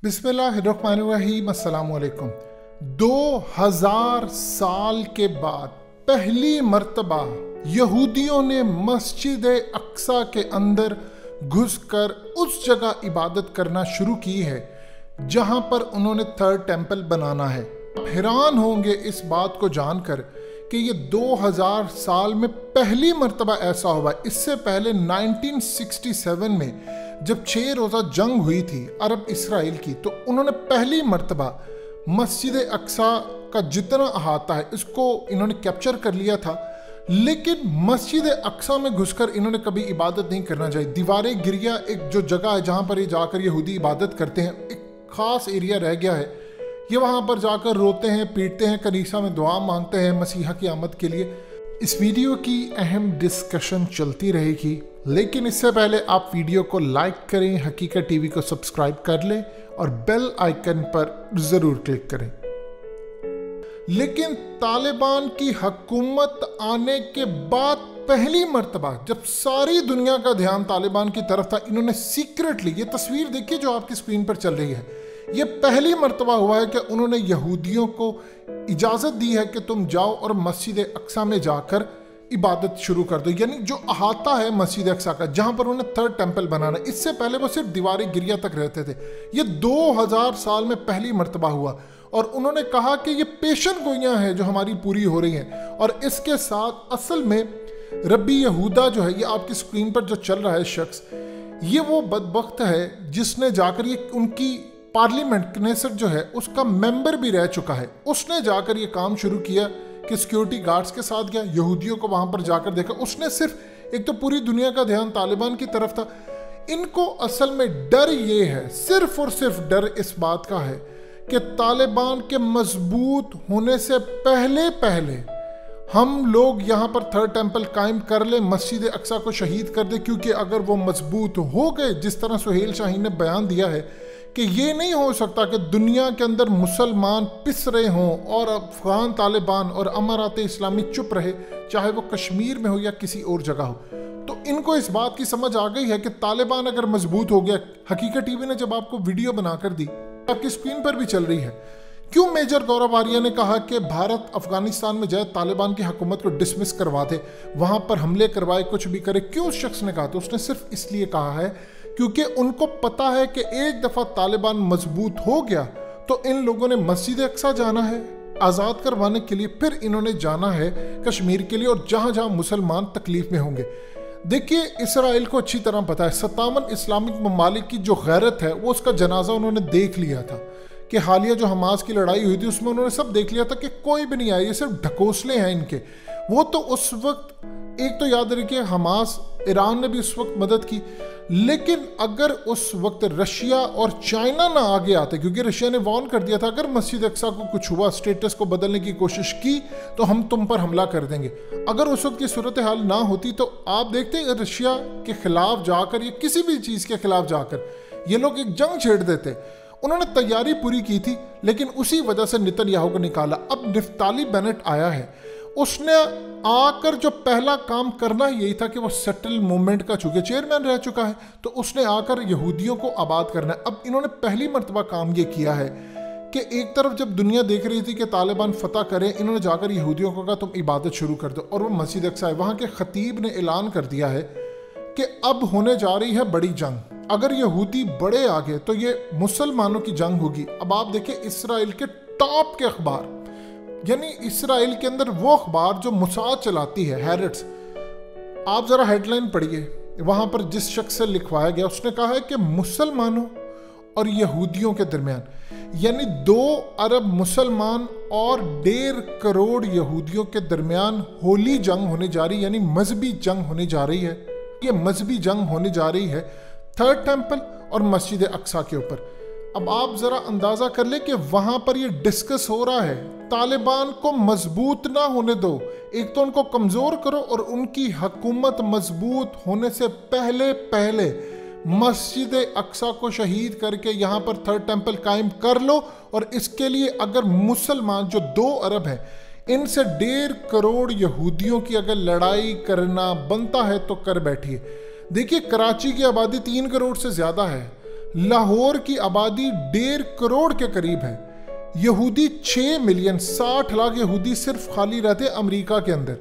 बिस्मिल्लाहिर्रहमानिर्रहीम। अस्सलामुअलैकुम। 2000 साल के बाद पहली मर्तबा यहूदियों ने मस्जिद अक्सा के अंदर घुसकर उस जगह इबादत करना शुरू की है जहां पर उन्होंने थर्ड टेम्पल बनाना है। आप हैरान होंगे इस बात को जानकर कि ये 2000 साल में पहली मर्तबा ऐसा हुआ। इससे पहले 1967 में जब 6 रोज़ा जंग हुई थी अरब इसराइल की, तो उन्होंने पहली मर्तबा मस्जिद अक्सा का जितना अहाता है इसको इन्होंने कैप्चर कर लिया था। लेकिन मस्जिद अक्सा में घुसकर इन्होंने कभी इबादत नहीं करना चाहिए। दीवारे गिरिया एक जो जगह है जहाँ पर ये जाकर यहूदी इबादत करते हैं, एक ख़ास एरिया रह गया है। ये वहाँ पर जाकर रोते हैं, पीटते हैं, कनीसा में दुआ मांगते हैं मसीहा की आमद के लिए। इस वीडियो की अहम डिस्कशन चलती रहेगी, लेकिन इससे पहले आप वीडियो को लाइक करें, हकीकत टीवी को सब्सक्राइब कर लें और बेल आइकन पर ज़रूर क्लिक करें। लेकिन तालिबान की हुकूमत आने के बाद पहली मर्तबा जब सारी दुनिया का ध्यान तालिबान की तरफ था, इन्होंने सीक्रेटली, ये तस्वीर देखिए जो आपकी स्क्रीन पर चल रही है, ये पहली मर्तबा हुआ है कि उन्होंने यहूदियों को इजाज़त दी है कि तुम जाओ और मस्जिद अक्सा में जाकर इबादत शुरू कर दो। यानी जो अहाता है मस्जिद अक्सा का, जहाँ पर उन्हें थर्ड टेम्पल बनाना है। इससे पहले वो सिर्फ दीवारी गिरिया तक रहते थे। ये 2000 साल में पहली मर्तबा हुआ और उन्होंने कहा कि ये पेशन गोइयाँ हैं जो हमारी पूरी हो रही हैं। और इसके साथ असल में रब्बी यहूदा जो है, ये आपकी स्क्रीन पर जो चल रहा है शख्स, ये वो बदबख्त है जिसने जाकर ये उनकी पार्लियामेंट कनेसेट जो है उसका मेंबर भी रह चुका है। उसने जाकर ये काम शुरू किया कि सिक्योरिटी गार्ड्स के साथ गया, यहूदियों को वहां पर जाकर देखा। उसने सिर्फ, एक तो पूरी दुनिया का ध्यान तालिबान की तरफ था। इनको असल में डर ये है, सिर्फ और सिर्फ डर इस बात का है कि तालिबान के मजबूत होने से पहले पहले हम लोग यहाँ पर थर्ड टेम्पल कायम कर ले, मस्जिद अक्सा को शहीद कर दे। क्योंकि अगर वो मजबूत हो गए, जिस तरह सुहेल शाहीन ने बयान दिया है कि ये नहीं हो सकता कि दुनिया के अंदर मुसलमान पिस रहे हों और अफगान तालिबान और अमारात इस्लामी चुप रहे, चाहे वो कश्मीर में हो या किसी और जगह हो। तो इनको इस बात की समझ आ गई है कि तालिबान अगर मजबूत हो गया, हकीकत टीवी ने जब आपको वीडियो बनाकर दी, आपकी स्क्रीन पर भी चल रही है, क्यों मेजर गौरव आर्या ने कहा कि भारत अफगानिस्तान में जाए, तालिबान की हुकूमत को डिसमिस करवा दे, वहां पर हमले करवाए, कुछ भी करे। क्यों उस शख्स ने कहा? तो उसने सिर्फ इसलिए कहा है क्योंकि उनको पता है कि एक दफा तालिबान मजबूत हो गया तो इन लोगों ने मस्जिद अक्सा जाना है आज़ाद करवाने के लिए, फिर इन्होंने जाना है कश्मीर के लिए और जहां जहां मुसलमान तकलीफ में होंगे। देखिए, इसराइल को अच्छी तरह पता है, 57 इस्लामिक ममालिक की जो गैरत है वो उसका जनाजा उन्होंने देख लिया था कि हालिया जो हमास की लड़ाई हुई थी उसमें उन्होंने सब देख लिया था कि कोई भी नहीं आया, ये सिर्फ ढकोसले हैं इनके। वो तो उस वक्त, एक तो याद रखिए हमास, ईरान ने भी उस वक्त मदद की, लेकिन अगर उस वक्त रशिया और चाइना ना आगे आते, क्योंकि रशिया ने वार्न कर दिया था अगर मस्जिद अक्सा को कुछ हुआ, स्टेटस को बदलने की कोशिश की तो हम तुम पर हमला कर देंगे। अगर उस वक्त की सूरत हाल ना होती तो आप देखते रशिया के खिलाफ जाकर या किसी भी चीज़ के खिलाफ जाकर ये लोग एक जंग छेड़ देते। उन्होंने तैयारी पूरी की थी, लेकिन उसी वजह से नेतन्याहू को निकाला। अब निफ्ताली बेनेट आया है, उसने आकर जो पहला काम करना यही था कि वो सेटल मूवमेंट का चूंकि चेयरमैन रह चुका है तो उसने आकर यहूदियों को आबाद करना है। अब इन्होंने पहली मर्तबा काम ये किया है कि एक तरफ जब दुनिया देख रही थी कि तालिबान फतह करें, इन्होंने जाकर यहूदियों को कहा तुम इबादत शुरू कर दो, और वो मस्जिद अक्सा है। वहाँ के खतीब ने ऐलान कर दिया है कि अब होने जा रही है बड़ी जंग। अगर यहूदी बड़े आगे तो ये मुसलमानों की जंग होगी। अब आप देखिए इसराइल के टॉप के अखबार, यानी इसराइल के अंदर वो अखबार जो मुसाद चलाती है, हैरेट्स, आप जरा हेडलाइन पढ़िए, वहां पर जिस शख्स से लिखवाया गया उसने कहा है कि मुसलमानों और यहूदियों के दरमियान, यानी 2 अरब मुसलमान और 1.5 करोड़ यहूदियों के दरमियान होली जंग होने जा रही, यानी मजहबी जंग होने जा रही है। ये मजहबी जंग होने जा रही है थर्ड टेम्पल और मस्जिद अक्सा के ऊपर। अब आप जरा अंदाजा कर ले कि वहां पर ये डिस्कस हो रहा है, तालिबान को मजबूत ना होने दो, एक तो उनको कमजोर करो और उनकी हुकूमत मजबूत होने से पहले पहले मस्जिद अक्सा को शहीद करके यहाँ पर थर्ड टेम्पल कायम कर लो। और इसके लिए अगर मुसलमान जो 2 अरब हैं, इनसे 1.5 करोड़ यहूदियों की अगर लड़ाई करना बनता है तो कर बैठिए। देखिए, कराची की आबादी 3 करोड़ से ज़्यादा है, लाहौर की आबादी 1.5 करोड़ के करीब है। यहूदी 6 मिलियन 60 लाख यहूदी सिर्फ खाली रहते अमेरिका के अंदर,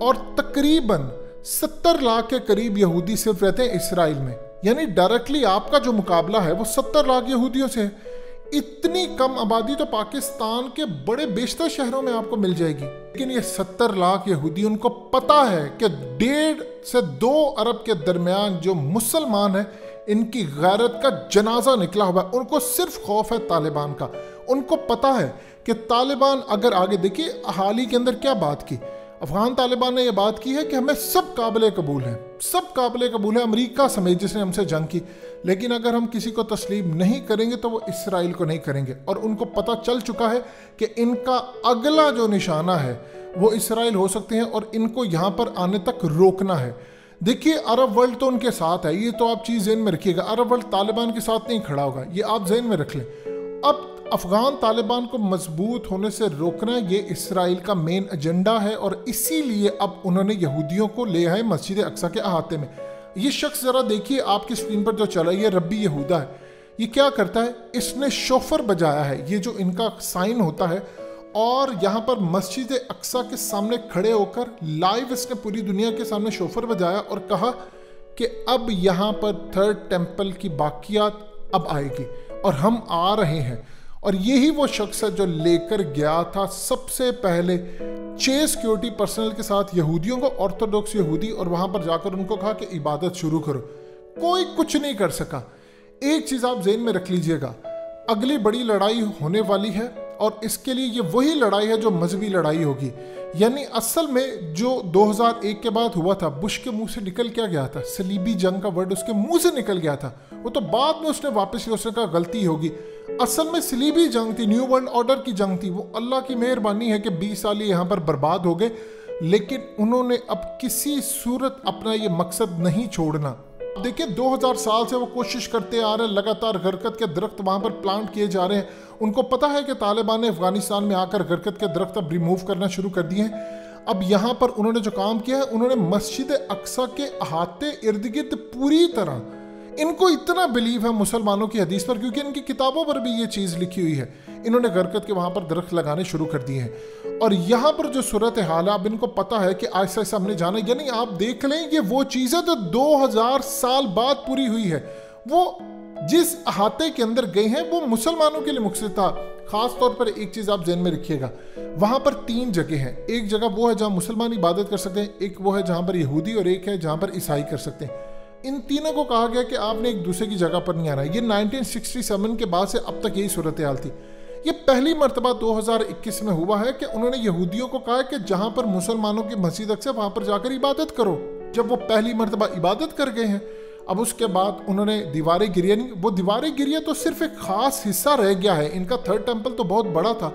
और तकरीबन 70 लाख के करीब यहूदी सिर्फ रहते हैं इसराइल में। यानी डायरेक्टली आपका जो मुकाबला है वो 70 लाख यहूदियों से है। इतनी कम आबादी तो पाकिस्तान के बड़े बेशतर शहरों में आपको मिल जाएगी, लेकिन ये 70 लाख यहूदी, उनको पता है कि 1.5 से 2 अरब के दरमियान जो मुसलमान है इनकी गैरत का जनाजा निकला हुआ है। उनको सिर्फ खौफ है तालिबान का। उनको पता है कि तालिबान अगर आगे, देखिए हाल ही के अंदर क्या बात की, अफगान तालिबान ने यह बात की है कि हमें सब काबिल कबूल है, सब काबिल कबूल है, अमेरिका समेत जिसने हमसे जंग की, लेकिन अगर हम किसी को तस्लीम नहीं करेंगे तो वो इसराइल को नहीं करेंगे। और उनको पता चल चुका है कि इनका अगला जो निशाना है वो इसराइल हो सकते हैं और इनको यहाँ पर आने तक रोकना है। देखिए अरब वर्ल्ड तो उनके साथ है, ये तो आप चीज़ ज़हन में रखिएगा। अरब वर्ल्ड तालिबान के साथ नहीं खड़ा होगा, ये आप ज़हन में रख लें। अब अफगान तालिबान को मजबूत होने से रोकना ये इसराइल का मेन एजेंडा है, और इसीलिए अब उन्होंने यहूदियों को ले आए मस्जिद अक्सा के अहाते में। ये शख्स जरा देखिए आपकी स्क्रीन पर जो चला, ये रब्बी यहूदा है। ये क्या करता है, इसने शोफर बजाया है, ये जो इनका साइन होता है, और यहाँ पर मस्जिद अक्सा के सामने खड़े होकर लाइव इसने पूरी दुनिया के सामने शोफर बजाया और कहा कि अब यहाँ पर 3rd टेम्पल की बाकियात अब आएगी और हम आ रहे हैं। और यही वो शख्स है जो लेकर गया था सबसे पहले 6 सिक्योरिटी पर्सनल के साथ यहूदियों को, ऑर्थोडॉक्स यहूदी, और वहां पर जाकर उनको कहा कि इबादत शुरू करो। कोई कुछ नहीं कर सका। एक चीज आप ज़हन में रख लीजिएगा, अगली बड़ी लड़ाई होने वाली है, और इसके लिए ये वही लड़ाई है जो मजहबी लड़ाई होगी। यानी असल में जो 2001 के बाद हुआ था, बुश के मुंह से निकल क्या गया था, सलीबी जंग का वर्ड उसके मुंह से निकल गया था, वो तो बाद में उसने वापस लिया, उसने कहा गलती होगी। असल में सलीबी जंग थी, न्यू वर्ल्ड ऑर्डर की जंग थी। वो अल्लाह की मेहरबानी है कि 20 साल यहाँ पर बर्बाद हो गए, लेकिन उन्होंने अब किसी सूरत अपना ये मकसद नहीं छोड़ना। देखिए 2000 साल से वो कोशिश करते आ रहे हैं, लगातार गरकत के दरख्त वहाँ पर प्लांट किए जा रहे हैं। उनको पता है कि तालिबान ने अफगानिस्तान में आकर गरकत के दरख्त अब रिमूव करना शुरू कर दिए हैं। अब यहाँ पर उन्होंने जो काम किया है, उन्होंने मस्जिद अक्सा के अहाते इर्द गिर्द पूरी तरह, इनको इतना बिलीव है मुसलमानों की हदीस पर, क्योंकि इनकी किताबों पर भी ये चीज़ लिखी हुई है, इन्होंने गरकत के वहाँ पर दरख्त लगाने शुरू कर दिए हैं। और यहाँ पर जो सूरत हाल है, अब इनको पता है कि ऐसा ऐसा हमने जाना, यानी आप देख लें ये वो चीज़ है जो 2000 साल बाद पूरी हुई है। वो जिस अहाते के अंदर गए हैं वो मुसलमानों के लिए मुक़सद था। खास तौर पर एक चीज़ आप ज़हन में रखिएगा, वहाँ पर 3 जगह हैं। एक जगह वो है जहाँ मुसलमान इबादत कर सकते हैं, एक वो है जहाँ पर यहूदी, और एक है जहाँ पर ईसाई कर सकते हैं। इन तीनों को कहा गया कि आपने एक दूसरे की जगह पर नहीं आना है। ये 1967 के बाद से अब तक यही सूरत हाल थी। ये पहली मरतबा 2021 में हुआ है कि उन्होंने यहूदियों को कहा कि जहां पर मुसलमानों की मस्जिद अक्सा वहां पर जाकर इबादत करो। जब वो पहली मरतबा इबादत कर गए हैं, अब उसके बाद उन्होंने दीवारें गिरिया नहीं। वो दीवारें गिरिया तो सिर्फ एक खास हिस्सा रह गया है। इनका 3rd टेम्पल तो बहुत बड़ा था,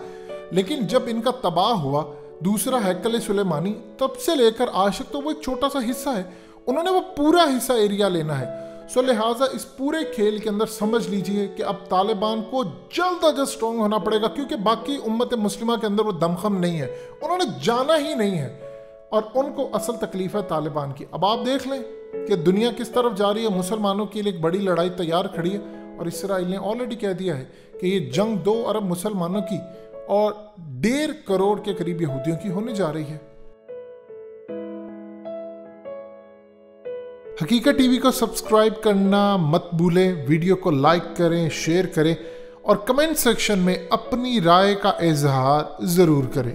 लेकिन जब इनका तबाह हुआ दूसरा हैकल सुलेमानी, तब से लेकर आज तक तो वो एक छोटा सा हिस्सा है। उन्होंने वो पूरा हिस्सा एरिया लेना है। सो लिहाजा इस पूरे खेल के अंदर समझ लीजिए कि अब तालिबान को जल्द अज जल्द स्ट्रॉन्ग होना पड़ेगा, क्योंकि बाकी उम्मत मुस्लिमा के अंदर वो दमखम नहीं है, उन्होंने जाना ही नहीं है, और उनको असल तकलीफ है तालिबान की। अब आप देख लें कि दुनिया किस तरफ जा रही है। मुसलमानों के लिए एक बड़ी लड़ाई तैयार खड़ी है, और इसराइल ने ऑलरेडी कह दिया है कि ये जंग 2 अरब मुसलमानों की और 1.5 करोड़ के करीब यहूदियों की होने जा रही है। हकीकत टीवी को सब्सक्राइब करना मत भूलें, वीडियो को लाइक करें, शेयर करें, और कमेंट सेक्शन में अपनी राय का इजहार ज़रूर करें।